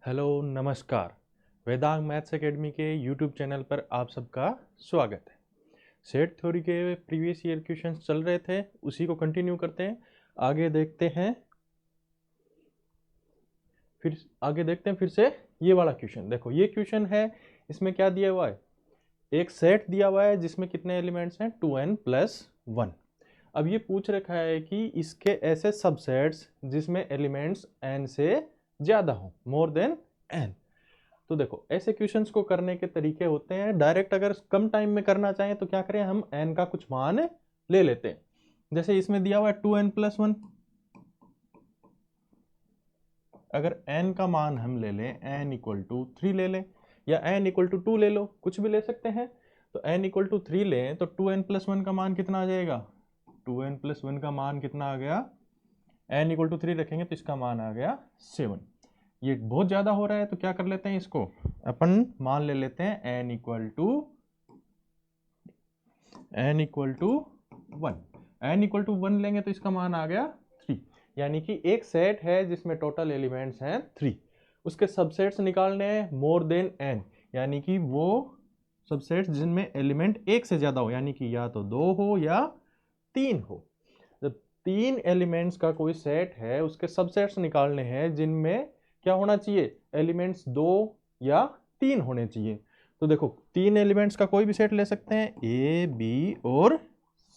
Hello नमस्कार। Vedang maths academy के YouTube channel पर आप सबका स्वागत है। सेट थ्योरी के प्रीवियस ईयर क्वेश्चंस चल रहे थे, उसी को कंटिन्यू करते हैं। आगे देखते हैं फिर से ये वाला क्वेश्चन। देखो ये क्वेश्चन है, इसमें क्या दिया हुआ है, एक सेट दिया हुआ है जिसमें कितने एलिमेंट्स हैं 2n+1। अब ये पूछ रखा है कि इसके ऐसे सबसेट्स जिसमें एलिमेंट्स n से ज़्यादा हो, मोर देन n। तो देखो ऐसे क्वेश्चंस को करने के तरीके होते हैं। डायरेक्ट अगर कम टाइम में करना चाहें तो क्या करें, हम n का कुछ मान ले लेते हैं। जैसे इसमें दिया हुआ है 2n+1, अगर n का मान हम ले लें n=3 ले लें या n=2 ले लो, कुछ भी ले सकते हैं। तो n=3 लें तो 2n+1 का मान कितना आ जाएगा, 2n+1 का मान कितना आ गया, n=3 रखेंगे तो इसका मान आ गया 7। ये बहुत ज्यादा हो रहा है तो क्या कर लेते हैं, इसको अपन मान ले लेते हैं n=1 लेंगे तो इसका मान आ गया 3। यानी कि एक सेट है जिसमें टोटल एलिमेंट्स हैं 3, उसके सबसेट्स निकालने हैं मोर देन n, यानी कि वो सबसेट्स जिनमें एलिमेंट एक से ज्यादा हो, यानी कि या तो 2 हो या 3 हो। जब 3 एलिमेंट्स का कोई सेट है, उसके सबसेट्स निकालने हैं जिनमें क्या होना चाहिए, एलिमेंट्स 2 या 3 होने चाहिए। तो देखो 3 एलिमेंट्स का कोई भी सेट ले सकते हैं, ए बी और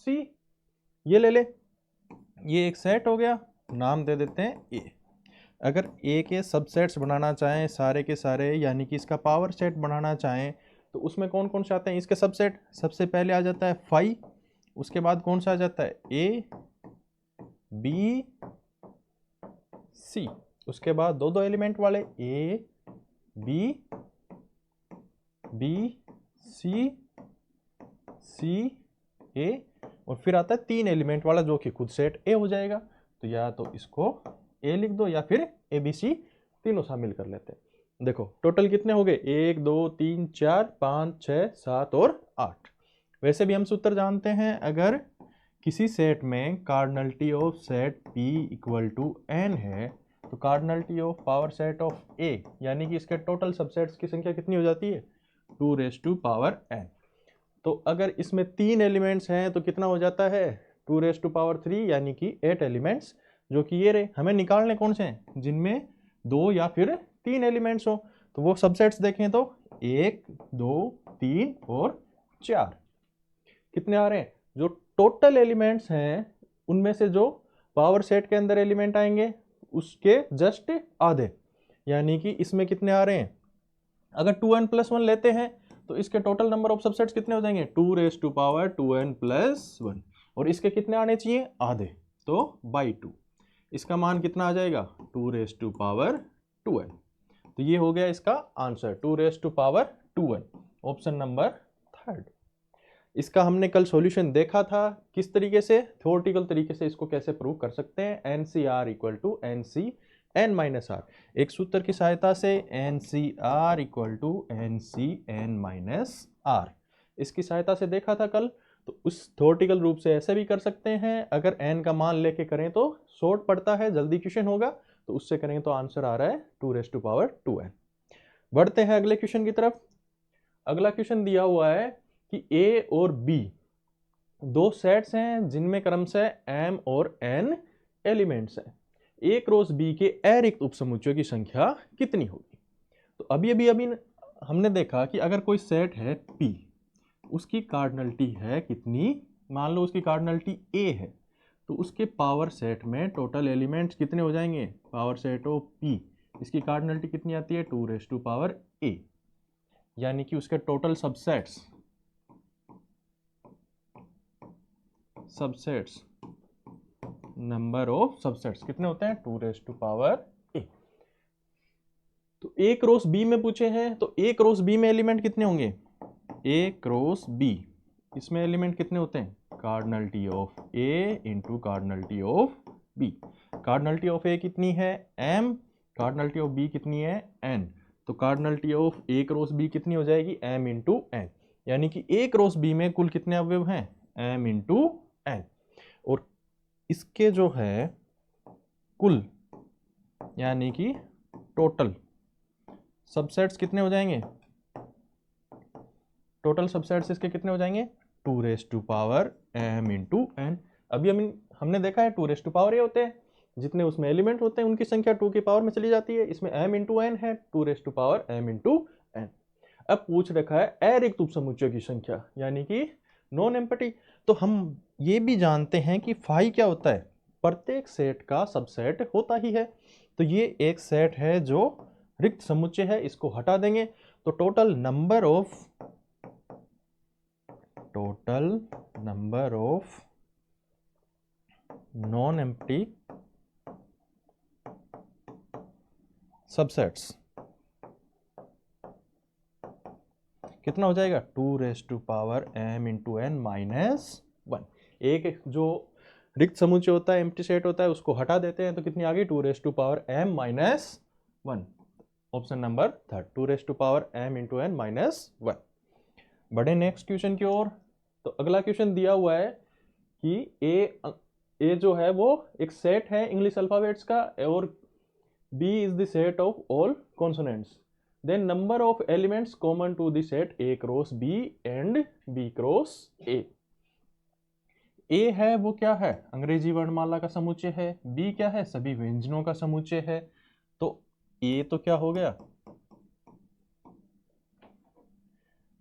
सी, ये ले ले। ये एक सेट हो गया, नाम दे देते हैं ए। अगर ए के सबसेट्स बनाना चाहें सारे के सारे, यानी कि इसका पावर सेट बनाना चाहें, तो उसमें कौन कौन से आते हैं इसके सबसेट। सबसे पहले आ जाता है 5, उसके बाद कौन सा आ जाता है, ए बी सी, उसके बाद दो दो एलिमेंट वाले ए बी बी सी सी ए, और फिर आता है 3 एलिमेंट वाला जो कि खुद सेट ए हो जाएगा। तो या तो इसको ए लिख दो या फिर ए बी सी तीनों शामिल कर लेते हैं। देखो टोटल कितने हो गए, 1 2 3 4 5 6 7 और 8। वैसे भी हम सूत्र जानते हैं, अगर किसी सेट में cardinality of set P = n है तो cardinality of power set of A, यानी कि इसके टोटल सबसेट्स की संख्या कितनी हो जाती है, 2n। तो अगर इसमें 3 एलिमेंट्स हैं तो कितना हो जाता है, 2^3, यानी कि 8 एलिमेंट्स, जो कि ये रहे। हमें निकालने कौन से हैं, जिनमें 2 या फिर 3 एलिमेंट्स हो। तो वो सबसेट्स देखें तो 1 2 3 और 4 कितने आ रहे हैं, जो टोटल एलिमेंट्स हैं उनमें से जो पावर सेट के अंदर एलिमेंट आएंगे उसके जस्ट आधे, यानी कि इसमें कितने आ रहे हैं। अगर 2n+1 लेते हैं तो इसके टोटल नंबर ऑफ सबसेट्स कितने हो जाएंगे, 2^2n+1, और इसके कितने आने चाहिए, आधे, तो बाई 2। इसका मान कितना आ जाएगा, 2^2n। तो ये हो गया इसका आंसर, 2^2n, ऑप्शन नंबर 3। इसका हमने कल सॉल्यूशन देखा था, किस तरीके से, थ्योरेटिकल तरीके से इसको कैसे प्रूव कर सकते हैं। NCR = NCn-R, एक सूत्र की सहायता से NCR = NCn-R, इसकी सहायता से देखा था कल। तो उस थ्योरेटिकल रूप से ऐसे भी कर सकते हैं, अगर n का मान लेके करें तो शॉर्ट पड़ता है, जल्दी क्वेश्चन होगा, तो उससे करेंगे तो आंसर आ रहा है 2^2n। बढ़ते हैं अगले क्वेश्चन की तरफ। अगला क्वेश्चन दिया हुआ है कि A और B दो सेट्स हैं जिनमें क्रमशः m और n एलिमेंट्स हैं। A क्रॉस B के अरिक्त उपसमुच्चयों की संख्या कितनी होगी। तो अभी हमने देखा कि अगर कोई सेट है P, उसकी कार्डिनलिटी है कितनी, मान लो उसकी कार्डिनलिटी A है, तो उसके पावर सेट में टोटल एलिमेंट्स कितने हो जाएंगे, पावर सेट ऑफ P, इसकी कार्डिनलिटी कितनी आती है, 2^A, यानी कि उसके total subsets number of subsets कितने होते हैं, 2^A। तो A क्रॉस B में पूछे हैं, तो A क्रॉस B में एलिमेंट कितने होंगे, A क्रॉस B, इसमें एलिमेंट कितने होते हैं, cardinality of A into cardinality of B। Cardinality of A कितनी है, m, कार्डिनलिटी ऑफ B कितनी है, n। तो cardinality of A cross B कितनी हो जाएगी, m इंटू n, यानी कि A क्रॉस B में कुल कितने अवयव हैं, m इंटू n, और इसके जो है कुल, यानी कि टोटल सबसेट्स कितने हो जाएंगे, टोटल सबसेट्स इसके कितने हो जाएंगे 2m इंटू n। अभी हमने देखा है 2a होते हैं, जितने उसमें एलिमेंट होते हैं उनकी संख्या 2 की पावर में चली जाती है, इसमें m इंटू n है 2m इंटू n। अब पूछ रखा है अरिक्त उपसमुच्चयों की संख्या यानी कि नॉन एम्प्टी। तो हम ये भी जानते हैं कि फाई क्या होता है, प्रत्येक सेट का सबसेट होता ही है। तो ये एक सेट है जो रिक्त समुच्चय है, इसको हटा देंगे तो total number of non empty subsets कितना हो जाएगा 2m इंटू n माइनस 1। एक जो रिक्त समुच्चय होता है, एम्प्टी सेट होता है, उसको हटा देते हैं तो कितनी आ गई 2m minus 1। Option number 3 2m into n minus 1। बढ़े नेक्स्ट क्वेश्चन की ओर। तो अगला क्वेश्चन दिया हुआ है कि ए जो है वो एक सेट है इंग्लिश अल्फाबेट्स का और B is the set of all consonants, then number of elements common to the set A cross B and B cross A। A है वो क्या है, अंग्रेजी वर्णमाला का समुच्चय है, B क्या है, सभी व्यंजनों का समुच्चय है। तो A तो क्या हो गया,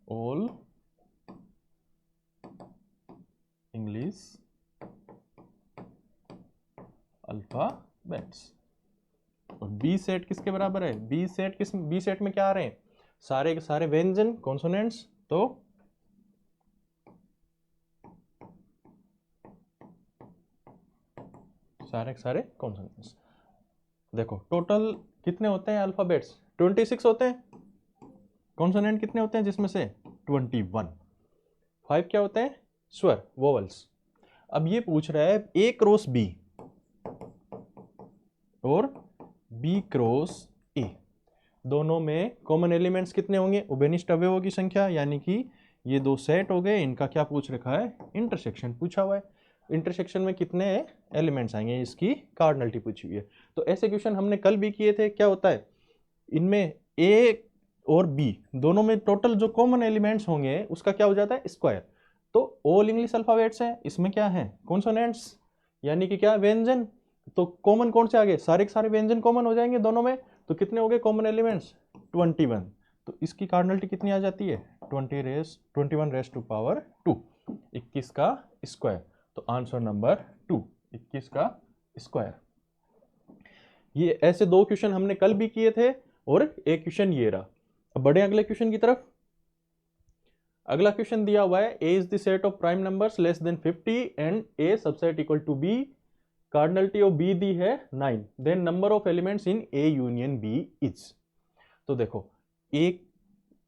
all इंग्लिश अल्फाबेट्स। और बी सेट किसके बराबर है, बी सेट में क्या आ रहे हैं, सारे के सारे व्यंजन कॉन्सोनेंट्स। तो सारे के सारे कॉन्सोनेंट्स। देखो टोटल कितने होते हैं अल्फाबेट्स 26 होते हैं, कॉन्सोनेंट कितने होते हैं जिसमें से 21। 5 क्या होते हैं स्वर वोवल्स। अब ये पूछ रहा है ए क्रॉस बी और बी क्रॉस ए, दोनों में कॉमन एलिमेंट्स कितने होंगे, उभयनिष्ठ अवयवों की संख्या, यानी कि ये दो सेट हो गए, इनका क्या पूछ रखा है इंटरसेक्शन पूछा हुआ है। इंटरसेक्शन में कितने एलिमेंट्स आएंगे, इसकी कार्डिनलिटी पूछी हुई है। तो ऐसे क्वेश्चन हमने कल भी किए थे। क्या होता है इनमें ए और बी दोनों में टोटल जो कॉमन एलिमेंट्स होंगे उसका क्या हो जाता है स्क्वायर। तो ऑल इंग्लिश अल्फाबेट्स हैं, इसमें क्या है कॉन्सोनेंट्स यानी कि क्या व्यंजन। तो कॉमन कौन से आ गए, सारे के सारे व्यंजन कॉमन हो जाएंगे दोनों में। तो कितने हो गए कॉमन एलिमेंट्स 21। तो इसकी कार्डिनलिटी कितनी आ जाती है 21 रेस टू पावर 2, 21 का स्क्वायर। तो आंसर नंबर 2 21 का स्क्वायर। ये ऐसे दो क्वेश्चन हमने कल भी किए थे और एक क्वेश्चन ये रहा। अब बढ़े अगले क्वेश्चन की तरफ। अगला क्वेश्चन दिया हुआ है A is the set of prime numbers less than 50 and A subset equal to B. Cardinality of B दी है 9, then number of elements in A union B is. तो देखो ए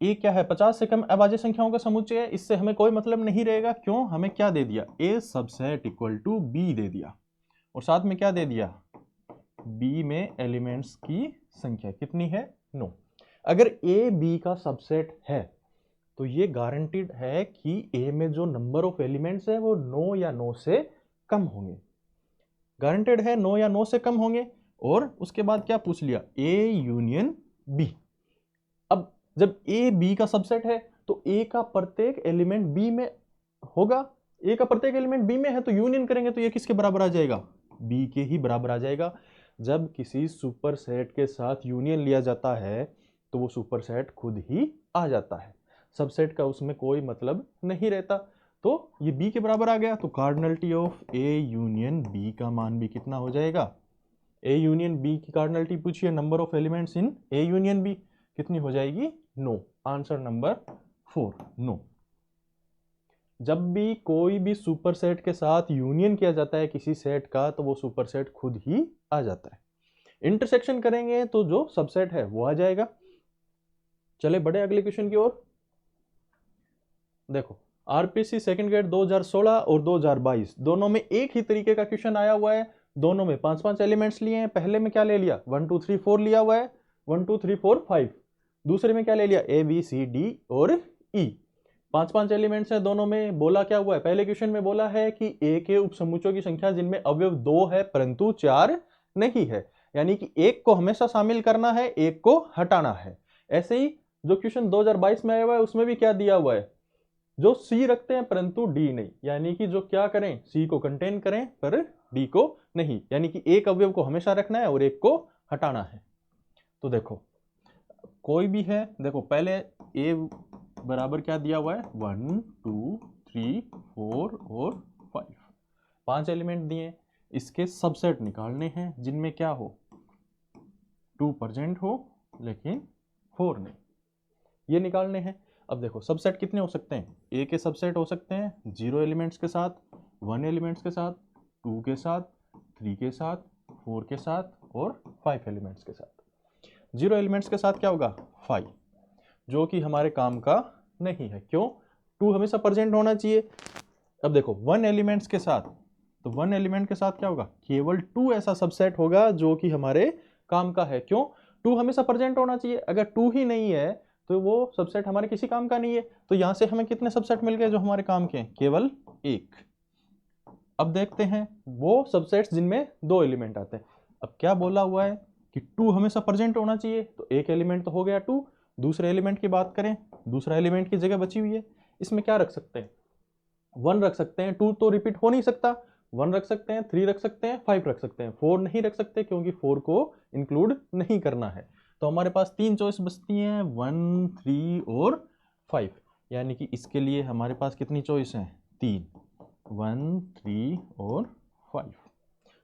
क्या है 50 से कम अभाज्य संख्याओं का समुच्चय है, इससे हमें कोई मतलब नहीं रहेगा। क्यों, हमें क्या दे दिया ए सबसेट इक्वल टू बी दे दिया और साथ में क्या दे दिया बी में एलिमेंट्स की संख्या कितनी है 9। अगर ए बी का सबसेट है तो ये गारंटीड है कि ए में जो नंबर ऑफ एलिमेंट्स है वो 9 या 9 से कम होंगे, गारंटेड है 9 या 9 से कम होंगे। और उसके बाद क्या पूछ लिया ए यूनियन बी। अब जब ए बी का सबसेट है तो ए का प्रत्येक एलिमेंट बी में होगा, ए का प्रत्येक एलिमेंट बी में है तो यूनियन करेंगे तो ये किसके बराबर आ जाएगा बी के ही बराबर आ जाएगा। जब किसी सुपर सेट के साथ यूनियन लिया जाता है तो वो सुपर सेट खुद ही आ जाता है, सबसेट का उसमें कोई मतलब नहीं रहता। तो ये b के बराबर आ गया। तो cardinality of a union b का मान भी कितना हो जाएगा, a यूनियन b की कार्डिनलिटी पूछिए number of elements in a union b कितनी हो जाएगी 9। Answer number 4 9। जब भी कोई भी सुपर सेट के साथ यूनियन किया जाता है किसी सेट का तो वो सुपर सेट खुद ही आ जाता है। इंटरसेक्शन करेंगे तो जो सबसेट है वो आ जाएगा। चले बढ़े अगले क्वेश्चन की ओर। देखो आरपीसी सेकंड ग्रेड 2016 और 2022 दोनों में एक ही तरीके का क्वेश्चन आया हुआ है। दोनों में 5-5 एलिमेंट्स लिए हैं। पहले में क्या ले लिया 1 2 3 4 लिया हुआ है 1 2 3 4 5। दूसरे में क्या ले लिया ए बी सी डी और ई। 5-5 एलिमेंट्स हैं दोनों में। बोला क्या हुआ है पहले क्वेश्चन में बोला है कि ए के उपसमुच्चयों की संख्या जिनमें अवयव 2 है परंतु 4 नहीं है, यानी कि एक को हमेशा शामिल करना है एक को हटाना है। ऐसे ही जो क्वेश्चन 2022 में आया हुआ है उसमें भी क्या दिया हुआ है, जो सी रखते हैं परंतु डी नहीं, यानी कि जो क्या करें, सी को कंटेन करें पर डी को नहीं, यानी कि एक अवयव को हमेशा रखना है और एक को हटाना है। तो देखो कोई भी है, देखो पहले ए बराबर क्या दिया हुआ है, 1 2 3 4 और 5, 5 एलिमेंट दिए। इसके सबसेट निकालने हैं जिनमें क्या हो, 2 प्रेजेंट हो लेकिन 4 नहीं, ये निकालने हैं। अब देखो सबसेट कितने हो सकते हैं, ए के सबसेट हो सकते हैं 0 एलिमेंट्स के साथ, 1 एलिमेंट्स के साथ, 2 के साथ, 3 के साथ, 4 के साथ और 5 एलिमेंट्स के साथ। 0 एलिमेंट्स के साथ क्या होगा, 5, जो कि हमारे काम का नहीं है। क्यों, 2 हमेशा प्रेजेंट होना चाहिए। अब देखो 1 एलिमेंट्स के साथ, तो 1 एलिमेंट के साथ क्या होगा, केवल 2 ऐसा सबसेट होगा जो कि हमारे काम का है। क्यों, 2 हमेशा प्रेजेंट होना चाहिए, अगर 2 ही नहीं है तो वो सबसेट हमारे किसी काम का नहीं है। तो यहां से हमें कितने सबसेट मिल गए जो हमारे काम के हैं, केवल 1। अब देखते हैं वो सबसेट्स जिनमें 2 एलिमेंट आते हैं। अब क्या बोला हुआ है कि 2 हमेशा प्रेजेंट होना चाहिए, तो एक एलिमेंट तो हो गया 2। दूसरे एलिमेंट की बात करें, दूसरा एलिमेंट की जगह बची हुई है, इसमें क्या रख सकते हैं, 1 रख सकते हैं। 2 तो रिपीट हो नहीं सकता, 1 रख सकते हैं, 3 रख सकते हैं, 5 रख सकते हैं, 4 नहीं रख सकते क्योंकि 4 को इंक्लूड नहीं करना है। तो हमारे पास 3 चॉइस बचती हैं, 1 3 और 5, यानी कि इसके लिए हमारे पास कितनी चॉइस है, 3, 1 3 और 5।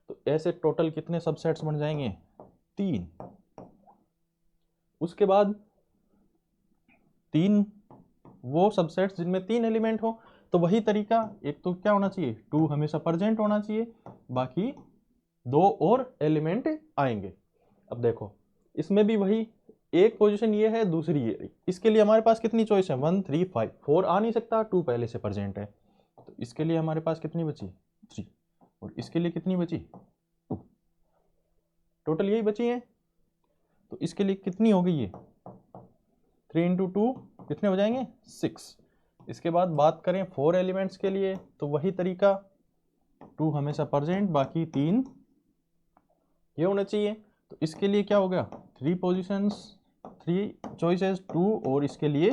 तो ऐसे टोटल कितने सबसेट्स बन जाएंगे, 3। उसके बाद 3 वो सबसेट्स जिनमें 3 एलिमेंट हो, तो वही तरीका, एक तो क्या होना चाहिए, 2 हमेशा प्रेजेंट होना चाहिए, बाकी 2 और एलिमेंट आएंगे। अब देखो इसमें भी वही, एक पोजीशन ये है, दूसरी ये। इसके लिए हमारे पास कितनी चॉइस है, 1 3 5, 4 आ नहीं सकता, 2 पहले से प्रेजेंट है। तो इसके लिए हमारे पास कितनी बची, 3, और इसके लिए कितनी बची, 2, टोटल यही बची है। तो इसके लिए कितनी हो गई ये, 3 इंटू 2 कितने हो जाएंगे, 6। इसके बाद बात करें 4 एलिमेंट्स के लिए, तो वही तरीका, 2 हमेशा प्रेजेंट, बाकी 3 ये होना चाहिए। तो इसके लिए क्या हो गया, 3 पोजीशंस, 3 चॉइसेस, 2 और इसके लिए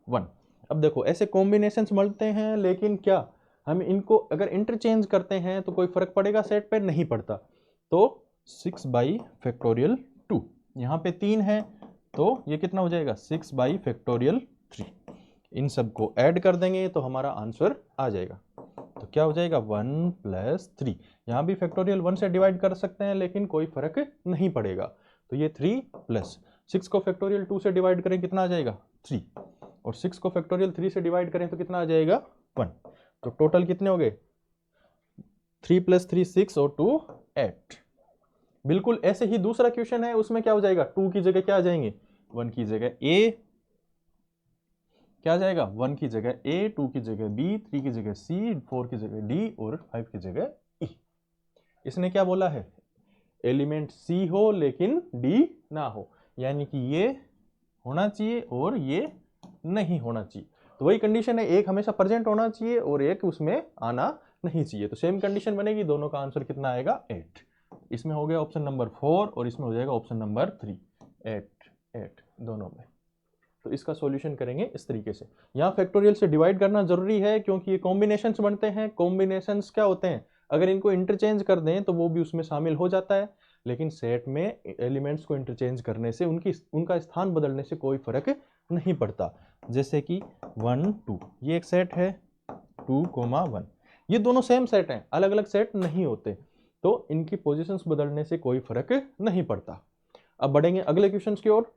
1। अब देखो ऐसे कॉम्बिनेशंस मिलते हैं, लेकिन क्या हम इनको अगर इंटरचेंज करते हैं तो कोई फर्क पड़ेगा सेट पे, नहीं पड़ता। तो 6 बाई फैक्टोरियल 2, यहाँ पे 3 है तो ये कितना हो जाएगा, 6 बाई फैक्टोरियल 3। इन सब को ऐड कर देंगे तो हमारा आंसर आ जाएगा। तो क्या हो जाएगा, 1 + 3। यहाँ भी फैक्टोरियल 1 से डिवाइड कर सकते हैं लेकिन कोई फर्क नहीं पड़ेगा। तो ये 3 + 6 को फैक्टोरियल 2 से डिवाइड करें कितना आ जाएगा, 3, और 6 को फैक्टोरियल 3 से डिवाइड करें तो कितना आ जाएगा, 1। तो टोटल कितने हो गए, 3 + 3 6 और 2 8। बिल्कुल ऐसे ही दूसरा क्वेश्चन है, उसमें क्या हो जाएगा, 2 की जगह क्या आ जाएंगे, 1 की जगह ए, क्या आ जाएगा, 1 की जगह ए, 2 की जगह बी, 3 की जगह सी, 4 की जगह डी और 5 की जगह ई। इसने क्या बोला है, एलिमेंट सी हो लेकिन डी ना हो, यानी कि ये होना चाहिए और ये नहीं होना चाहिए। तो वही कंडीशन है, एक हमेशा प्रेजेंट होना चाहिए और एक उसमें आना नहीं चाहिए। तो सेम कंडीशन बनेगी, दोनों का आंसर कितना आएगा, 8। इसमें हो गया ऑप्शन नंबर 4 और इसमें हो जाएगा ऑप्शन नंबर 3, 8 8 दोनों में। तो इसका सॉल्यूशन करेंगे इस तरीके से। यहाँ फैक्टोरियल से डिवाइड करना जरूरी है क्योंकि ये कॉम्बिनेशंस बनते हैं। कॉम्बिनेशंस क्या होते हैं, अगर इनको इंटरचेंज कर दें तो वो भी उसमें शामिल हो जाता है, लेकिन सेट में एलिमेंट्स को इंटरचेंज करने से उनका स्थान बदलने से कोई फर्क नहीं पड़ता। जैसे कि 1 2 ये एक सेट है, 2 1 ये दोनों सेम सेट हैं, अलग अलग सेट नहीं होते, तो इनकी पोजीशंस बदलने से कोई फर्क नहीं पड़ता। अब बढ़ेंगे अगले क्वेश्चन की ओर।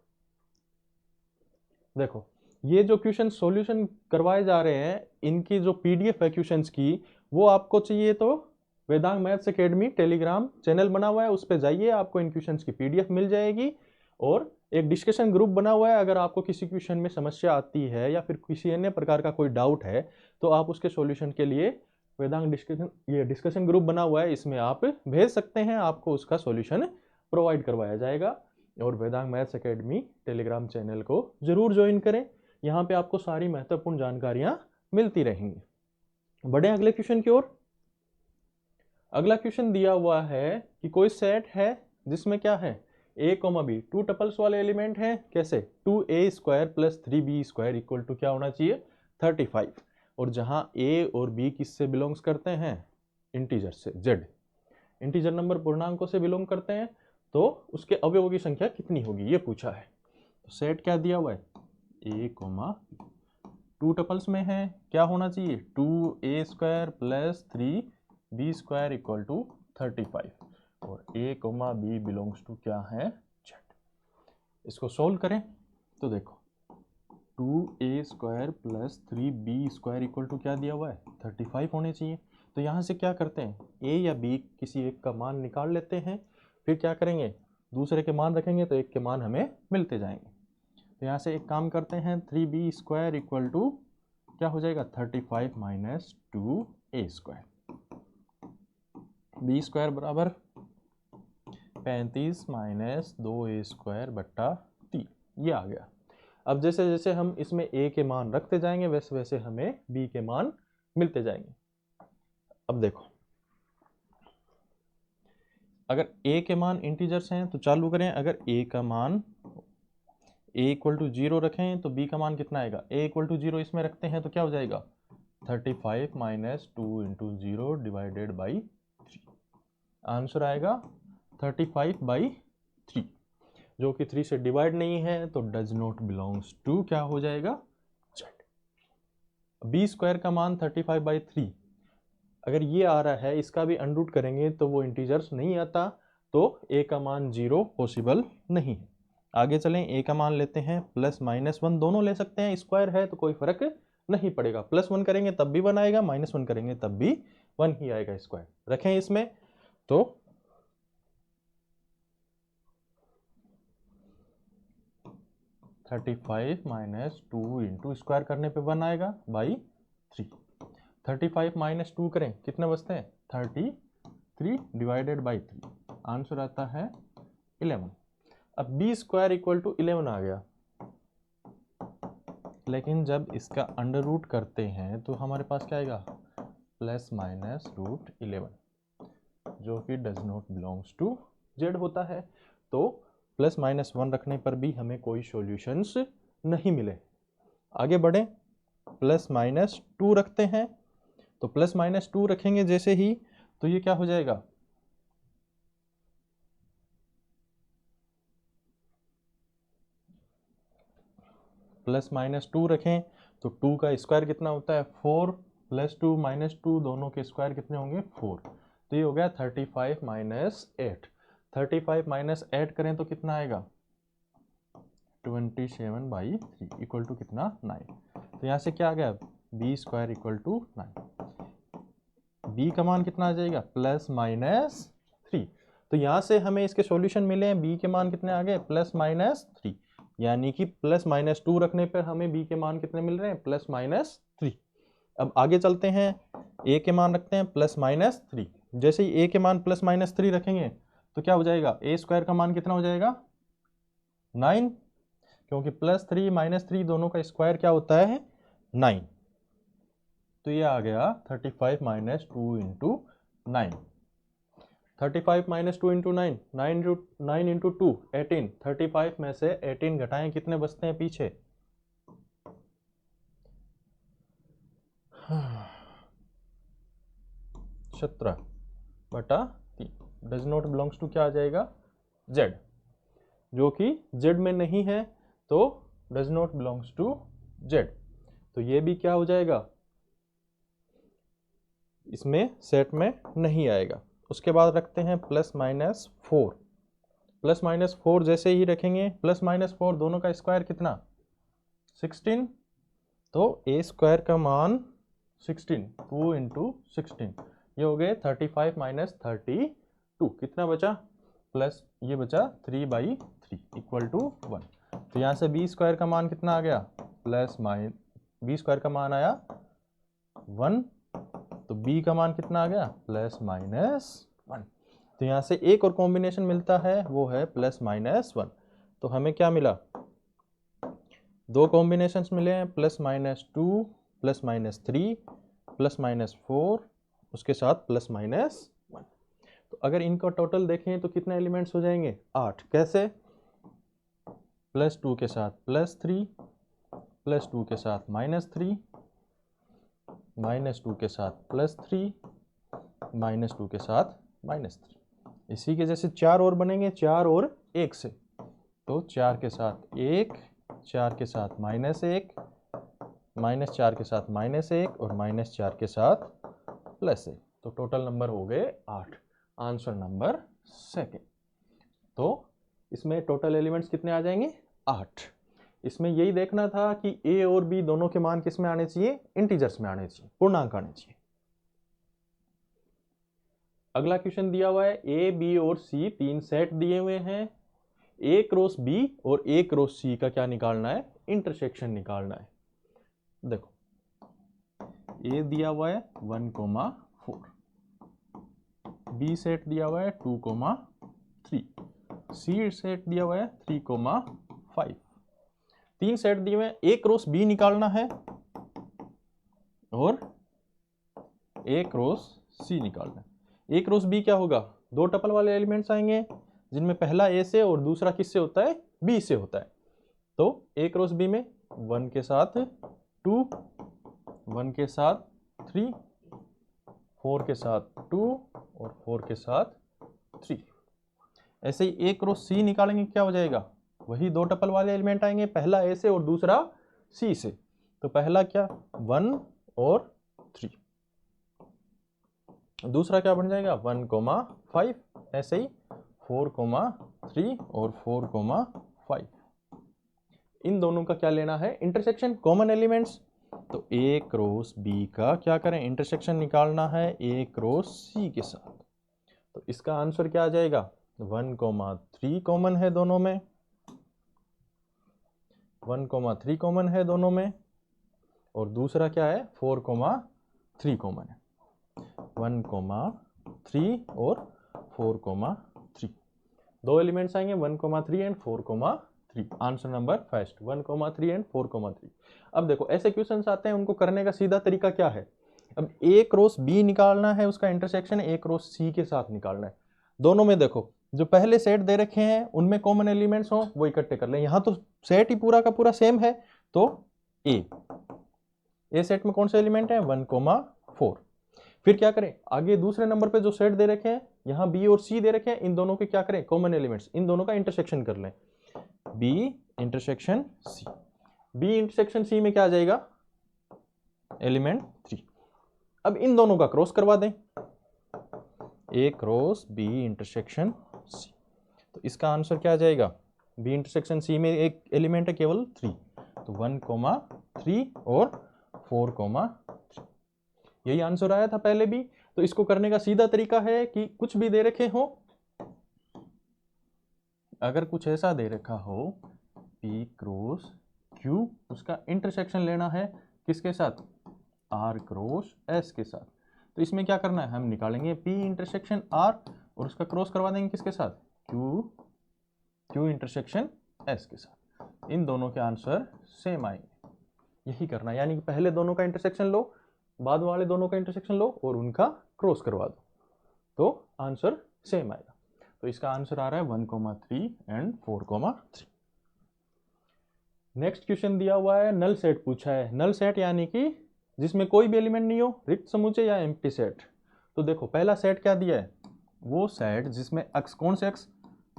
देखो ये जो क्वेश्चन सॉल्यूशन करवाए जा रहे हैं, इनकी जो पीडीएफ है क्वेश्चंस की, वो आपको चाहिए तो Vedang maths academy Telegram channel बना हुआ है, उस पर जाइए, आपको इन क्वेश्चंस की पीडीएफ मिल जाएगी। और एक डिस्कशन ग्रुप बना हुआ है, अगर आपको किसी क्वेश्चन में समस्या आती है या फिर किसी अन्य प्रकार का कोई डाउट है तो आप उसके सॉल्यूशन के लिए वेदांग डिस्कशन ग्रुप बना हुआ है, इसमें आप भेज सकते हैं, आपको उसका सॉल्यूशन प्रोवाइड करवाया जाएगा। और Vedang maths academy Telegram channel को जरूर ज्वाइन करें, यहाँ पे आपको सारी महत्वपूर्ण जानकारियां मिलती रहेंगी। बढ़े अगले क्वेश्चन की ओर। अगला क्वेश्चन दिया हुआ है कि कोई सेट है जिसमें क्या है, ए कोमा बी 2 टपल्स वाले एलिमेंट हैं, कैसे 2a² + 3b² इक्वल टू क्या होना चाहिए 35। और जहां ए और बी किससे बिलोंग्स करते हैं, इंटीजर से, जेड इंटीजर नंबर पूर्णांकों से बिलोंग करते हैं, तो उसके अवयवों की संख्या कितनी होगी ये पूछा है। तो सेट क्या दिया हुआ है, ए कोमा 2 टपल्स में है, क्या होना चाहिए 2a² + 3b² इक्वल टू 35। और a comma B belongs to क्या है, जेड। इसको सोल्व करें तो देखो 2a² + 3b² इक्वल टू क्या दिया हुआ है 35 होने चाहिए। तो यहाँ से क्या करते हैं, a या b किसी एक का मान निकाल लेते हैं, फिर क्या करेंगे दूसरे के मान रखेंगे तो एक के मान हमें मिलते जाएंगे। तो यहाँ से एक काम करते हैं 3b² इक्वल टू क्या हो जाएगा 35 - 2a², b² बराबर 35 - 2a² बट्टा 3, ये आ गया। अब जैसे जैसे हम इसमें a के मान रखते जाएंगे वैसे वैसे हमें b के मान मिलते जाएंगे। अब देखो अगर a के मान इंटीजर्स हैं तो चालू करें, अगर a का मान a = 0 रखें तो b का मान कितना आएगा, a = 0 इसमें रखते हैं तो क्या हो जाएगा 35 - 2 × 0 डिवाइडेड बाई 3, आंसर आएगा 35/3, जो कि 3 से डिवाइड नहीं है तो डज नॉट बिलोंग्स टू क्या हो जाएगा जेड। b² का मान 35/3, अगर ये आ रहा है इसका भी अनरूट करेंगे तो वो इंटीजर्स नहीं आता, तो a का मान 0 पॉसिबल नहीं है। आगे चलें, a का मान लेते हैं +-1 दोनों ले सकते हैं, स्क्वायर है तो कोई फर्क नहीं पड़ेगा, +1 करेंगे तब भी 1 आएगा, -1 करेंगे तब भी 1 ही आएगा स्क्वायर। रखें इसमें तो 35 - 2 × स्क्वायर करने पे 1 आएगा बाई 3। 35 - 2 करें कितने बचते हैं 33 डिवाइडेड बाई 3, आंसर आता है 11। अब b² इक्वल टू 11 आ गया, लेकिन जब इसका अंडर रूट करते हैं तो हमारे पास क्या आएगा ±√11, जो कि does not belongs to Z होता है। तो +-1 रखने पर भी हमें कोई सॉल्यूशंस नहीं मिले। आगे बढ़ें, +-2 रखते हैं, तो +-2 रखेंगे जैसे ही तो ये क्या हो जाएगा +-2 रखें तो 2 का स्क्वायर कितना होता है 4, +2 -2 दोनों के स्क्वायर कितने होंगे 4, तो ये हो गया 35 - 8। 35 - 8 करें तो कितना आएगा 27/3 इक्वल टू कितना 9। तो यहाँ से क्या आ गया b² इक्वल टू 9, b का मान कितना आ जाएगा +-3। तो यहाँ से हमें इसके सॉल्यूशन मिले हैं, b के मान कितने आ गए +-3, यानी कि +-2 रखने पर हमें b के मान कितने मिल रहे हैं +-3। अब आगे चलते हैं, a के मान रखते हैं +-3, जैसे ही a के मान +-3 रखेंगे तो क्या हो जाएगा a² का मान कितना हो जाएगा 9, क्योंकि +3 - 3 दोनों का स्क्वायर क्या होता है 9। तो ये आ गया 35 - 2 × 9, 35 - 2 × 9, 9 × 2 18, 35 में से 18 घटाएं कितने बचते हैं पीछे 17/3, डज नॉट बिलोंग्स टू क्या आ जाएगा जेड, जो कि जेड में नहीं है तो does not belongs to Z. तो ये भी क्या हो जाएगा इसमें सेट में नहीं आएगा। उसके बाद रखते हैं +-4, +-4 जैसे ही रखेंगे +-4 दोनों का स्क्वायर कितना 16, तो a² का मान 16, 2 × 16, ये हो गए 35 - 32, कितना बचा प्लस ये बचा 3/3 इक्वल टू 1। तो यहाँ से b² का मान कितना आ गया b² का मान आया 1, तो b का मान कितना आ गया +-1। तो यहाँ से एक और कॉम्बिनेशन मिलता है वो है +-1। तो हमें क्या मिला दो कॉम्बिनेशंस मिले हैं +-2 +-3 +-4 उसके साथ +-1। तो अगर इनका टोटल देखें तो कितने एलिमेंट्स हो जाएंगे? 8। कैसे? +2 के साथ +3, +2 के साथ -3, -2 के साथ +3, -2 के साथ -3। इसी के जैसे 4 और बनेंगे, 4 और 1 से, तो 4 के साथ 1, 4 के साथ -1, -4 के साथ -1 और -4 के साथ +1। तो टोटल नंबर हो गए 8। Answer number second. तो इसमें टोटल एलिमेंट्स कितने आ जाएंगे? 8। इसमें यही देखना था कि ए और बी दोनों के मान किस में आने चाहिए? इंटीजर्स में आने चाहिए, पूर्णांक आने चाहिए। अगला क्वेश्चन दिया हुआ है ए, बी और सी 3 सेट दिए हुए हैं। ए क्रॉस बी और ए क्रॉस सी का क्या निकालना है? इंटरसेक्शन निकालना है। देखो ए दिया हुआ है 1,4, बी सेट दिया हुआ है 2,3, सी सेट दिया हुआ है 3,5। 3 सेट दिए हुए हैं, ए क्रॉस बी निकालना है और ए क्रॉस सी निकालना है। ए क्रॉस बी क्या होगा? 2 टपल वाले एलिमेंट्स आएंगे जिनमें पहला ए से और दूसरा किससे होता है? बी से होता है। तो ए क्रॉस बी में 1 के साथ 2, 1 के साथ 3, 4 के साथ 2 और 4 के साथ 3। ऐसे ही ए क्रॉस सी निकालेंगे, क्या हो जाएगा? वही 2 टपल वाले एलिमेंट आएंगे, पहला ए से और दूसरा सी से। तो पहला क्या? 1 और 3, दूसरा क्या बन जाएगा? 1,5। ऐसे ही 4,3 और 4,5। इन दोनों का क्या लेना है? Intersection, common elements. तो ए क्रॉस बी का क्या करें? इंटरसेक्शन निकालना है ए क्रॉस सी के साथ। तो इसका आंसर क्या आ जाएगा? 1,3 कॉमन है दोनों में, 1,3 कॉमन है दोनों में, और दूसरा क्या है? 4,3 कॉमन है। 1,3 और 4,3, 2 एलिमेंट्स आएंगे 1,3 and 4,3। Answer number first 1,3 and 4,3। अब देखो ऐसे क्वेश्चंस आते हैं, उनको करने का सीधा तरीका क्या है? अब ए क्रॉस बी निकालना है, उसका इंटरसेक्शन ए क्रॉस सी के साथ निकालना है। दोनों में देखो जो पहले सेट दे रखे हैं उनमें कॉमन एलिमेंट्स हो वो इकट्ठे कर लें। यहां तो सेट ही पूरा का पूरा सेम है, तो ए सेट में कौन से एलिमेंट है? 1,4। फिर क्या करें? आगे दूसरे नंबर पे जो सेट दे रखे हैं, यहां बी और सी दे रखे हैं, इन दोनों के क्या करें? कॉमन एलिमेंट्स, इन दोनों का इंटरसेक्शन कर लें। B intersection C, B intersection C में क्या आ जाएगा? एलिमेंट 3। अब इन दोनों का क्रॉस करवा दें, ए क्रॉस बी इंटरसेक्शन सी। तो इसका आंसर क्या आ जाएगा? बी इंटरसेक्शन सी में एक एलिमेंट है केवल 3, तो 1,3 और 4,3। यही आंसर आया था पहले भी। तो इसको करने का सीधा तरीका है कि कुछ भी दे रखे हो, अगर कुछ ऐसा दे रखा हो P क्रॉस Q, उसका इंटरसेक्शन लेना है किसके साथ? R क्रॉस S के साथ। तो इसमें क्या करना है? हम निकालेंगे P इंटरसेक्शन R और उसका क्रॉस करवा देंगे किसके साथ? Q इंटरसेक्शन S के साथ। इन दोनों के आंसर सेम आएंगे। यही करना है, यानी कि पहले दोनों का इंटरसेक्शन लो, बाद वाले दोनों का इंटरसेक्शन लो और उनका क्रॉस करवा दो, तो आंसर सेम आएगा। तो इसका आंसर आ रहा है 1,3 एंड 4,3। नेक्स्ट क्वेश्चन दिया हुआ है, नल सेट पूछा है। नल सेट यानी कि जिसमें कोई भी एलिमेंट नहीं हो, रिक्त समुच्चय या एम्प्टी सेट। तो देखो पहला सेट क्या दिया है? वो सेट जिसमें x, कौन से x?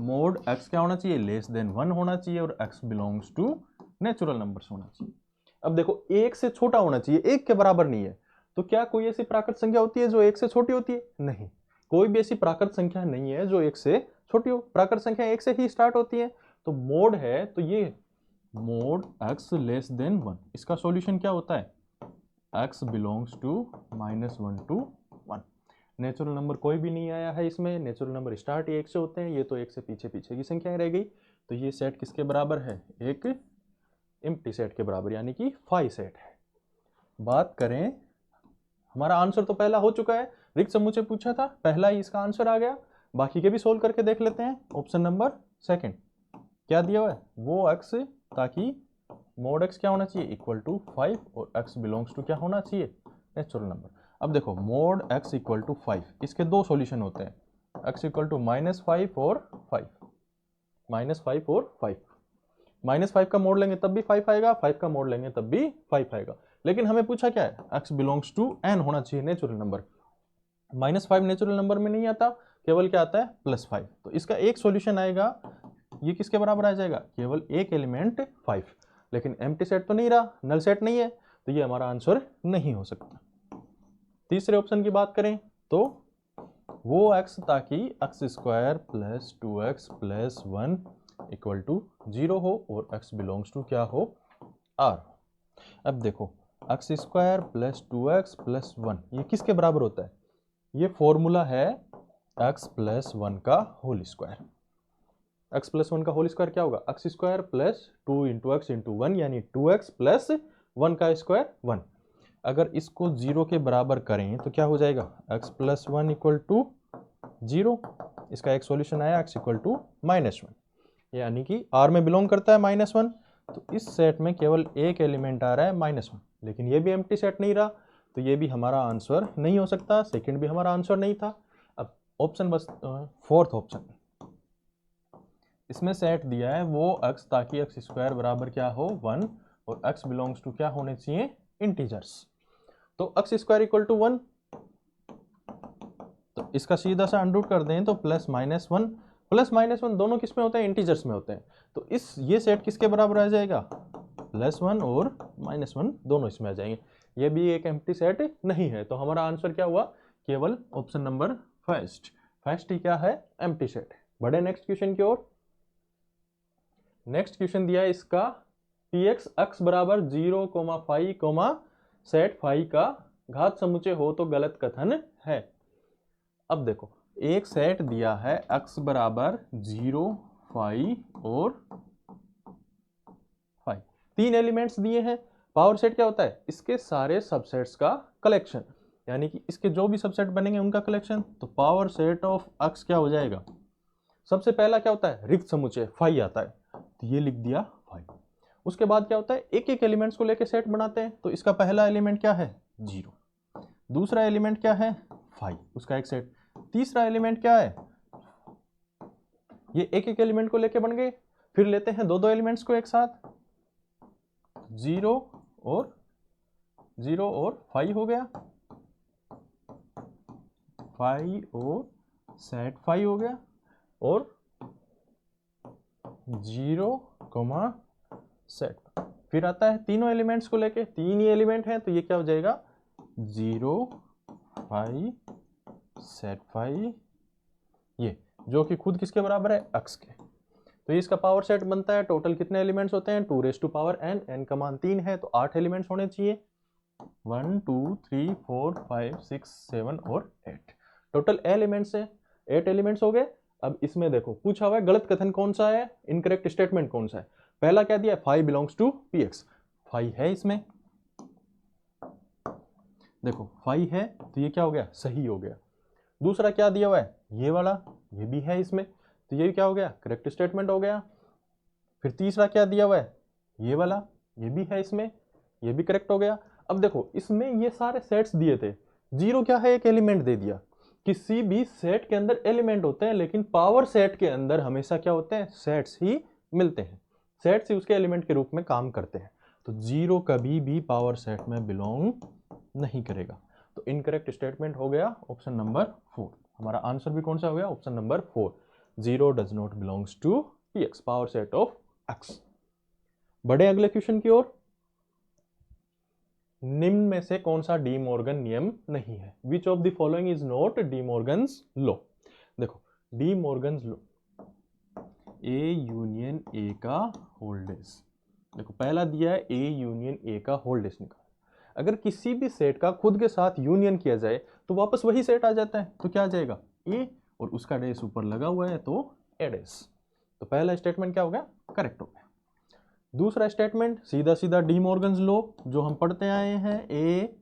मोड x क्या होना चाहिए? लेस देन 1 होना चाहिए और x belongs to natural numbers होना चाहिए। अब देखो 1 से छोटा होना चाहिए, 1 के बराबर नहीं है। तो क्या कोई ऐसी प्राकृत संख्या होती है जो 1 से छोटी होती है? नहीं, कोई भी ऐसी प्राकृत संख्या नहीं है जो 1 से छोटी हो। प्राकृत संख्या 1 से ही स्टार्ट होती है। तो मोड है, तो ये मोड x लेस देन 1, इसका सॉल्यूशन क्या होता है? x belongs to -1 to 1। Natural number कोई भी नहीं आया है इसमें, नेचुरल नंबर स्टार्ट ही 1 से होते हैं। ये तो 1 से पीछे पीछे की संख्याएं रह गई। तो ये सेट किसके बराबर है? एक एम्प्टी सेट के बराबर, यानी कि फाई सेट है। बात करें, हमारा आंसर तो पहला हो चुका है, रिक्त समुच्चय पूछा था, पहला ही इसका आंसर आ गया। बाकी के भी सोल्व करके देख लेते हैं। ऑप्शन नंबर सेकंड क्या दिया हुआ है? वो x, ताकि मोड x क्या होना चाहिए? इक्वल टू 5 और x बिलोंग्स टू क्या होना चाहिए? Natural number. अब देखो मोड x इक्वल टू 5, इसके दो सॉल्यूशन होते हैं। x इक्वल टू -5 और 5, -5 और 5। -5 का मोड लेंगे तब भी 5 आएगा, 5 का मोड लेंगे तब भी 5 आएगा। लेकिन हमें पूछा क्या है, x बिलोंग्स टू n होना चाहिए नेचुरल नंबर। -5 नेचुरल नंबर में नहीं आता, केवल क्या आता है +5। तो इसका एक सॉल्यूशन आएगा, ये किसके बराबर आ जाएगा, केवल एक एलिमेंट 5। लेकिन एम्प्टी सेट तो नहीं रहा, नल सेट नहीं है, तो ये हमारा आंसर नहीं हो सकता। तीसरे ऑप्शन की बात करें तो वो x ताकि x² + 2x + 1 = 0 हो और x बिलोंग्स टू क्या हो, R। अब देखो x² + 2x + 1 ये किसके बराबर होता है, ये फॉर्मूला है x + 1 का होल स्क्वायर। x + 1 का होल स्क्वायर क्या होगा, x² + 2 × x × 1 यानी 2x + 1 का स्क्वायर 1। अगर इसको 0 के बराबर करें तो क्या हो जाएगा, x + 1 = 0। इसका एक सॉल्यूशन आया x = -1, यानी कि R में बिलोंग करता है -1। तो इस सेट में केवल एक एलिमेंट आ रहा है -1, लेकिन ये भी एम्प्टी सेट नहीं रहा, तो ये भी हमारा आंसर नहीं हो सकता, सेकंड भी हमारा आंसर नहीं था। अब ऑप्शन बस फोर्थ ऑप्शन, इसमें सेट दिया है वो x ताकि x² बराबर क्या हो 1 और x बिलोंग्स टू क्या होने चाहिए, इंटीजर्स। तो x² = 1, तो इसका सीधा सा अंडरूट कर दें तो +-1 दोनों किस में होते हैं, इंटीजर्स में होते हैं। तो इस ये सेट किसके बराबर आ जाएगा, +1 और -1 दोनों इसमें आ जाएंगे। ये भी एक एम्प्टी सेट नहीं है, तो हमारा आंसर क्या हुआ, केवल ऑप्शन नंबर फर्स्ट ही क्या है, एम्प्टी सेट। बढ़े नेक्स्ट क्वेश्चन की ओर। नेक्स्ट क्वेश्चन दिया है इसका px x बराबर 0, 5, सेट फाई का घात समुच्चय हो तो गलत कथन है। अब देखो एक सेट दिया है x बराबर 0, 5 और 5, तीन एलिमेंट्स दिए हैं। पावर सेट क्या होता है, इसके सारे सबसेट्स का कलेक्शन, यानी कि इसके जो भी सबसेट बनेंगे उनका कलेक्शन। तो पावर सेट ऑफ x क्या हो जाएगा, सबसे पहला क्या होता है, रिक्त समुच्चय 5 आता है, तो ये लिख दिया 5। उसके बाद क्या होता है, एक एक एलिमेंट्स को लेके सेट बनाते हैं। तो इसका पहला एलिमेंट क्या है, 0, दूसरा एलिमेंट क्या है 5, उसका एक सेट, तीसरा एलिमेंट क्या है, ये एक एक एलिमेंट को लेके बन गए। फिर लेते हैं दो दो एलिमेंट्स को एक साथ, 0 और 5 हो गया, 5 और सेट 5 हो गया, और 0, सेट। फिर आता है तीनों एलिमेंट्स को लेके, तीन ही एलिमेंट हैं, तो ये क्या हो जाएगा, 0, 5, सेट 5, ये जो कि खुद किसके बराबर है, x के। तो इसका पावर सेट बनता है, टोटल कितने एलिमेंट्स होते हैं, 2n, n का मान 3 है, तो 8 एलिमेंट्स होने चाहिए, 1, 2, 3, 4, 5, 6, 7 और 8, टोटल एलिमेंट्स है, 8 एलिमेंट्स हो गए। अब इसमें देखो पूछा हुआ है गलत कथन कौन सा है, इनकरेक्ट स्टेटमेंट कौन सा है। पहला क्या दिया है, 5 बिलोंग्स टू px, 5 है इसमें, देखो 5 है, तो ये क्या हो गया, सही हो गया। दूसरा क्या दिया हुआ है, ये वाला, ये भी है इसमें, तो ये क्या हो गया, करेक्ट स्टेटमेंट हो गया। फिर तीसरा क्या दिया हुआ है, ये वाला, ये भी है इसमें, ये भी करेक्ट हो गया। अब देखो इसमें ये सारे सेट्स दिए थे, 0 क्या है, एक एलिमेंट दे दिया। किसी भी सेट के अंदर एलिमेंट होते हैं, लेकिन पावर सेट के अंदर हमेशा क्या होते हैं, सेट्स ही मिलते हैं, सेट्स ही उसके एलिमेंट के रूप में काम करते हैं। तो 0 कभी भी पावर सेट में बिलोंग नहीं करेगा, तो इनकरेक्ट स्टेटमेंट हो गया ऑप्शन नंबर 4। हमारा आंसर भी कौन सा हो गया, option number 4, 0 does not belongs to px, power set of x। बढ़े अगले क्वेश्चन की ओर। निम्न में से कौन सा डी मॉर्गन नियम नहीं है, which of the following is not De Morgan's law. देखो De Morgan's law, A union A का होल्डेज, देखो पहला दिया है ए यूनियन ए का होल्डेज निकाल। अगर किसी भी सेट का खुद के साथ यूनियन किया जाए तो वापस वही सेट आ जाता है, तो क्या आ जाएगा, ए और उसका डेस ऊपर लगा हुआ है तो ए डेस। तो पहला स्टेटमेंट क्या हो गया, करेक्ट हो गया। दूसरा स्टेटमेंट सीधा सीधा डी मॉर्गन्स लॉ जो हम पढ़ते आए हैं, A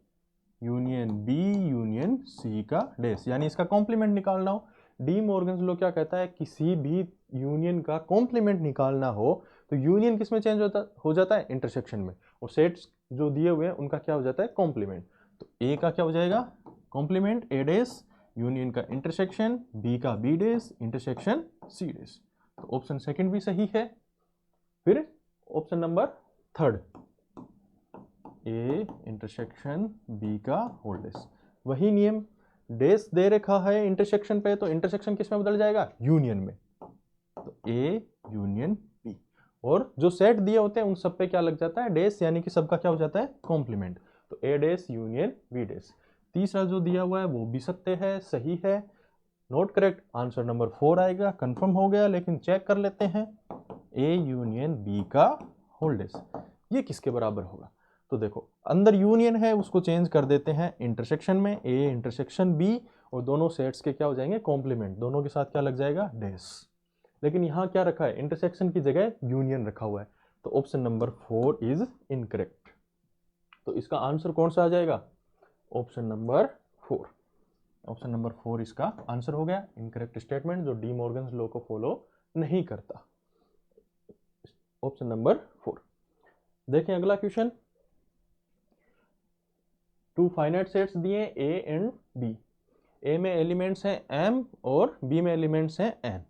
union B union C का डेस, यानी इसका कॉम्प्लीमेंट निकालना हो। डी मॉर्गन्स लॉ क्या कहता है, किसी भी यूनियन का कॉम्प्लीमेंट निकालना हो तो यूनियन किस में चेंज हो जाता है, इंटरसेक्शन में, और सेट्स जो दिए हुए हैं उनका क्या हो जाता है, कॉम्प्लीमेंट। तो ए का क्या हो जाएगा, कॉम्प्लीमेंट ए डेस, यूनियन का इंटरसेक्शन बी का B dash intersection C dash. तो ऑप्शन सेकंड भी सही है। फिर option number third, A intersection B का होल डेज। वही नियम, डेज दे रखा है इंटरसेक्शन पे, तो इंटरसेक्शन किस में बदल जाएगा, यूनियन में। तो ए यूनियन बी, और जो सेट दिए होते हैं उन सब पे क्या लग जाता है, डेज, यानी कि सबका क्या हो जाता है, कॉम्प्लीमेंट। तो ए डेज यूनियन बी डेज। तीसरा जो दिया हुआ है वो भी सत्य है, सही है, नॉट करेक्ट। आंसर नंबर 4 आएगा। कंफर्म हो गया, लेकिन चेक कर लेते हैं। ए यूनियन बी का होल डेज ये किसके बराबर होगा। तो देखो अंदर यूनियन है, उसको चेंज कर देते हैं इंटरसेक्शन में, ए इंटरसेक्शन बी, और दोनों सेट्स के क्या हो जाएंगे, कॉम्प्लीमेंट। दोनों के साथ क्या लग जाएगा, डेज। लेकिन यहाँ क्या रखा है, इंटरसेक्शन की जगह यूनियन रखा हुआ है। तो ऑप्शन नंबर 4 इज इनकरेक्ट। तो इसका आंसर कौन सा आ जाएगा, ऑप्शन नंबर 4। ऑप्शन नंबर 4 इसका आंसर हो गया। इनकरेक्ट स्टेटमेंट जो डी मॉर्गन्स लॉ को फॉलो नहीं करता। Option number 4। देखें अगला क्वेश्चन। 2 फाइनाइट सेट्स दिए ए एंड बी। ए में एलिमेंट्स हैं m और b में एलिमेंट्स हैं n।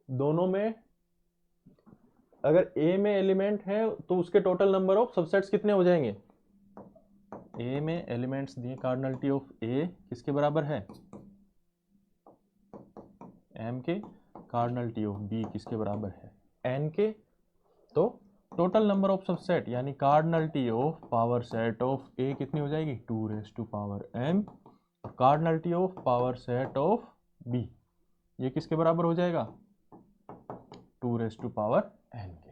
दोनों में अगर a में एलिमेंट है तो उसके टोटल नंबर ऑफ सबसेट्स कितने हो जाएंगे। a में एलिमेंट्स दिए, कार्डिनलिटी ऑफ a किसके बराबर है, m के। कार्डिनलिटी ऑफ b किसके बराबर है, n के। तो टोटल नंबर ऑफ सबसेट यानी cardinality of power set of a कितनी हो जाएगी, 2m। और cardinality of power set of b ये किसके बराबर हो जाएगा, 2n के।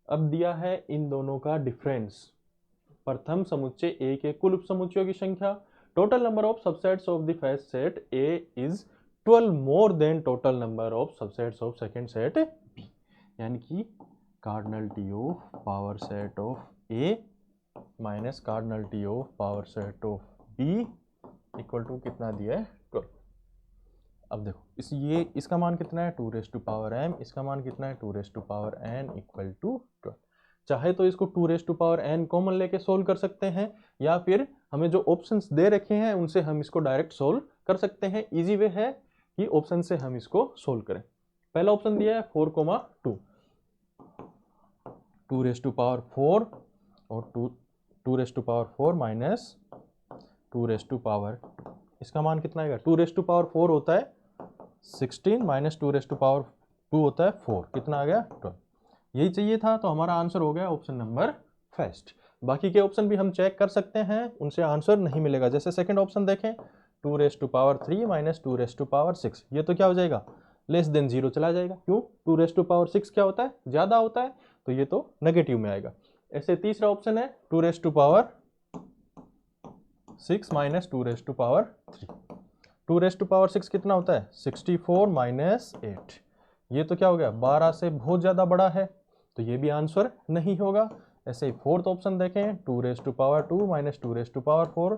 अब दिया है इन दोनों का डिफरेंस। प्रथम समुच्चय A के कुल उपसमुच्चयों की संख्या, total number of subsets of the first set A is 12 more than total number of subsets of second set B। यानी कि cardinality of power set of A minus cardinality of power set of B equal to कितना दिया है, 12। अब देखो इसका मान कितना है, 2m। इसका मान कितना है, 2n इक्वल टू 12। चाहे तो इसको 2n कॉमन लेके सोल्व कर सकते हैं, या फिर हमें जो ऑप्शंस दे रखे हैं उनसे हम इसको डायरेक्ट सोल्व कर सकते हैं। इजी वे है कि ऑप्शन से हम इसको सोल्व करें। पहला ऑप्शन दिया है 4,2, 2 और 2 माइनस 2। इसका मान कितना आएगा, 2 होता है 16 माइनस 2 होता है 4, कितना आ गया, 12। यही चाहिए था, तो हमारा आंसर हो गया ऑप्शन नंबर फर्स्ट। बाकी के ऑप्शन भी हम चेक कर सकते हैं, उनसे आंसर नहीं मिलेगा। जैसे सेकंड ऑप्शन देखें, 2 माइनस 2 ये तो क्या हो जाएगा, लेस देन 0 चला जाएगा। क्यों, 2 क्या होता है, ज्यादा होता है, तो ये तो नेगेटिव में आएगा। ऐसे तीसरा ऑप्शन है 2 माइनस 2 कितना होता है, 64 माइनस 8। ये तो क्या हो गया, 12 से बहुत ज्यादा बड़ा है, तो ये भी आंसर नहीं होगा। ऐसे ही फोर्थ ऑप्शन देखें, 2 माइनस 2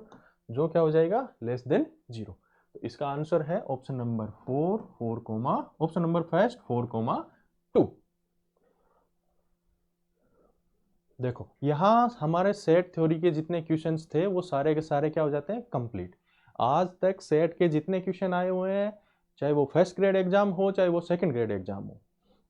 जो क्या हो जाएगा, लेस देन 0। तो इसका आंसर है option number 4, option number first 4,2। देखो यहां हमारे सेट थ्योरी के जितने क्वेश्चंस थे वो सारे के सारे क्या हो जाते हैं, कंप्लीट। आज तक सेट के जितने क्वेश्चन आए हुए हैं, चाहे वो फर्स्ट ग्रेड एग्जाम हो चाहे वो सेकंड ग्रेड एग्जाम हो,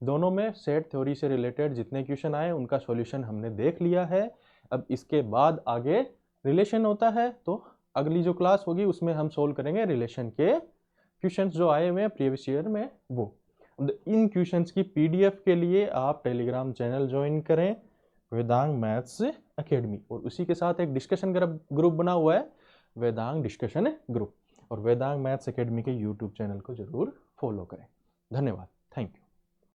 दोनों में सेट थ्योरी से रिलेटेड जितने क्वेश्चन आए उनका सॉल्यूशन हमने देख लिया है। अब इसके बाद आगे रिलेशन होता है, तो अगली जो क्लास होगी उसमें हम सोल्व करेंगे रिलेशन के क्वेश्चंस जो आए हुए हैं प्रीवियस ईयर में वो। इन क्वेश्चंस की पीडीएफ के लिए आप टेलीग्राम चैनल ज्वाइन करें, वेदांग मैथ्स एकेडमी, और उसी के साथ एक डिस्कशन ग्रुप बना हुआ है, वेदांग डिस्कशन ग्रुप। और वेदांग मैथ्स एकेडमी के यूट्यूब चैनल को जरूर फॉलो करें। धन्यवाद, थैंक यू।